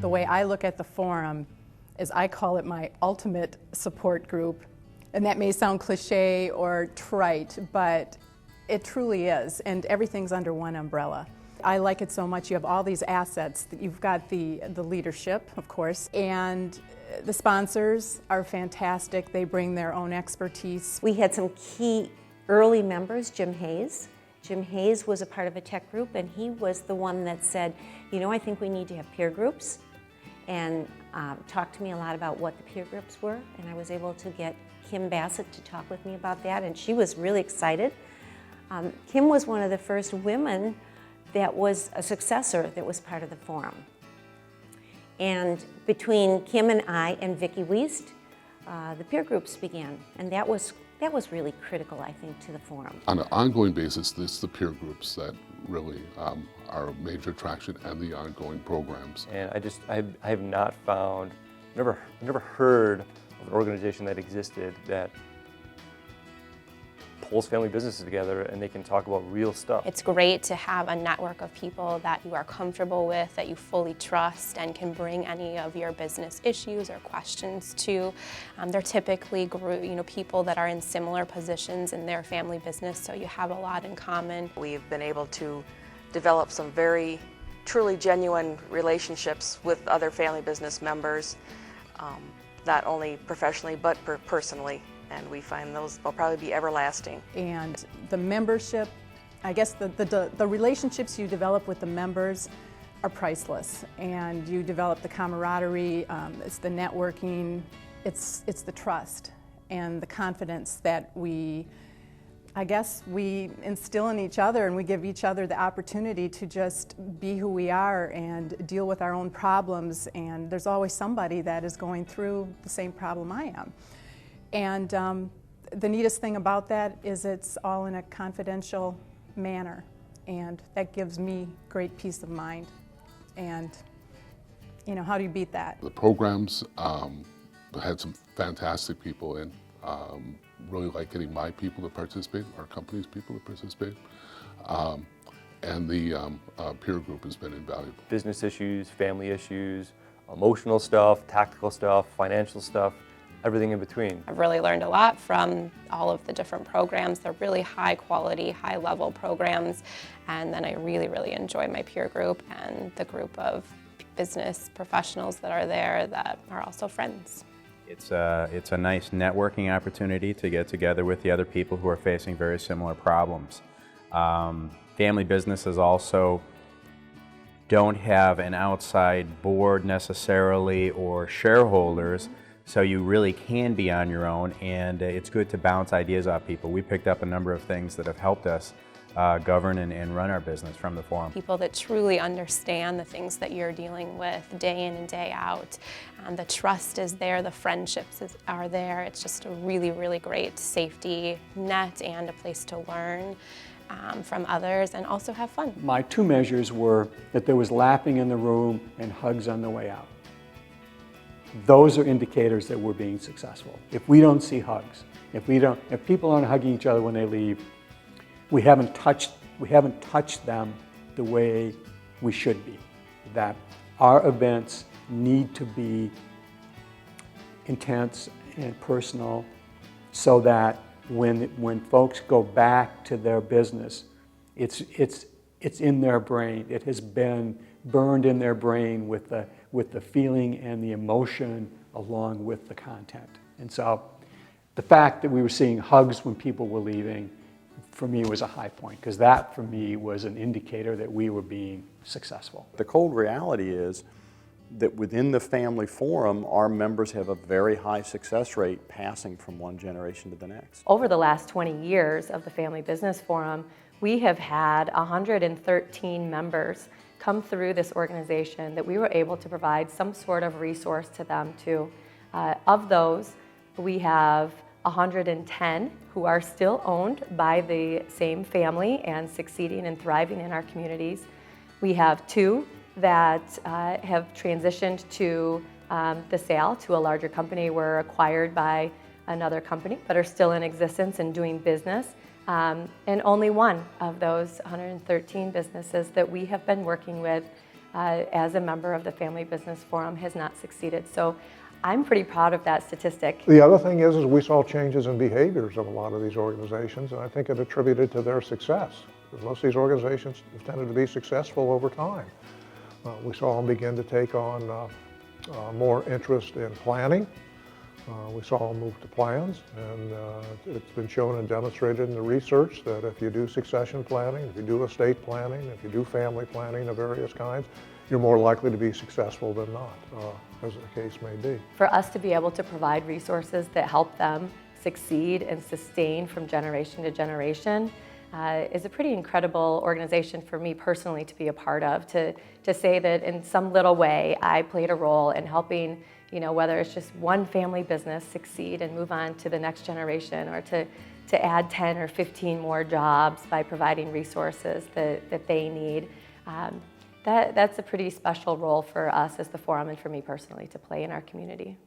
The way I look at the forum is I call it my ultimate support group. And that may sound cliche or trite, but it truly is, and everything's under one umbrella. I like it so much. You have all these assets. You've got the leadership, of course, and the sponsors are fantastic. They bring their own expertise. We had some key early members, Jim Hayes. Jim Hayes was a part of a tech group, and he was the one that said, you know, I think we need to have peer groups, and talked to me a lot about what the peer groups were, and I was able to get Kim Bassett to talk with me about that, and she was really excited. Kim was one of the first women that was a successor that was part of the forum. And between Kim and I and Vicki Wiest, the peer groups began, and that was really critical, I think, to the forum. On an ongoing basis, it's the peer groups that really are a major attraction, and the ongoing programs. And I have not found, never heard of an organization that existed that pulls family businesses together and they can talk about real stuff. It's great to have a network of people that you are comfortable with, that you fully trust, and can bring any of your business issues or questions to. They're typically people that are in similar positions in their family business, so you have a lot in common. We've been able to develop some very truly genuine relationships with other family business members, not only professionally but personally. And we find those will probably be everlasting. And the membership, I guess the relationships you develop with the members are priceless. And you develop the camaraderie, it's the networking, it's the trust and the confidence that we instill in each other, and we give each other the opportunity to just be who we are and deal with our own problems. And there's always somebody that is going through the same problem I am. And the neatest thing about that is it's all in a confidential manner, and that gives me great peace of mind. And, you know, how do you beat that? The programs had some fantastic people in. Really like getting my people to participate, our company's people to participate. And the peer group has been invaluable. Business issues, family issues, emotional stuff, tactical stuff, financial stuff, everything in between. I've really learned a lot from all of the different programs. They're really high quality, high level programs. And then I really, really enjoy my peer group and the group of business professionals that are there that are also friends. It's a nice networking opportunity to get together with the other people who are facing very similar problems. Family businesses also don't have an outside board necessarily or shareholders, so you really can be on your own, and it's good to bounce ideas off people. We picked up a number of things that have helped us govern and run our business from the forum. People that truly understand the things that you're dealing with day in and day out. The trust is there, the friendships are there. It's just a really, really great safety net and a place to learn from others and also have fun. My two measures were that there was laughing in the room and hugs on the way out. Those are indicators that we're being successful. If we don't see hugs, if people aren't hugging each other when they leave, we haven't touched them the way we should be. That our events need to be intense and personal so that when folks go back to their business, it's in their brain. It has been burned in their brain with the feeling and the emotion along with the content. And so the fact that we were seeing hugs when people were leaving, for me, was a high point, because that for me was an indicator that we were being successful. The cold reality is that within the family forum, our members have a very high success rate passing from one generation to the next. Over the last 20 years of the Family Business Forum, we have had 113 members come through this organization that we were able to provide some sort of resource to them to. Of those, we have 110 who are still owned by the same family and succeeding and thriving in our communities. We have 2 that have transitioned to the sale to a larger company, were acquired by another company, but are still in existence and doing business. And only 1 of those 113 businesses that we have been working with as a member of the Family Business Forum has not succeeded. So I'm pretty proud of that statistic. The other thing is we saw changes in behaviors of a lot of these organizations, and I think it attributed to their success. Most of these organizations have tended to be successful over time. We saw them begin to take on more interest in planning. We saw them move to plans, and it's been shown and demonstrated in the research that if you do succession planning, if you do estate planning, if you do family planning of various kinds, you're more likely to be successful than not, as the case may be. For us to be able to provide resources that help them succeed and sustain from generation to generation is a pretty incredible organization for me personally to be a part of, to say that in some little way I played a role in helping, you know, whether it's just one family business succeed and move on to the next generation, or to add 10 or 15 more jobs by providing resources that they need. That's a pretty special role for us as the forum and for me personally to play in our community.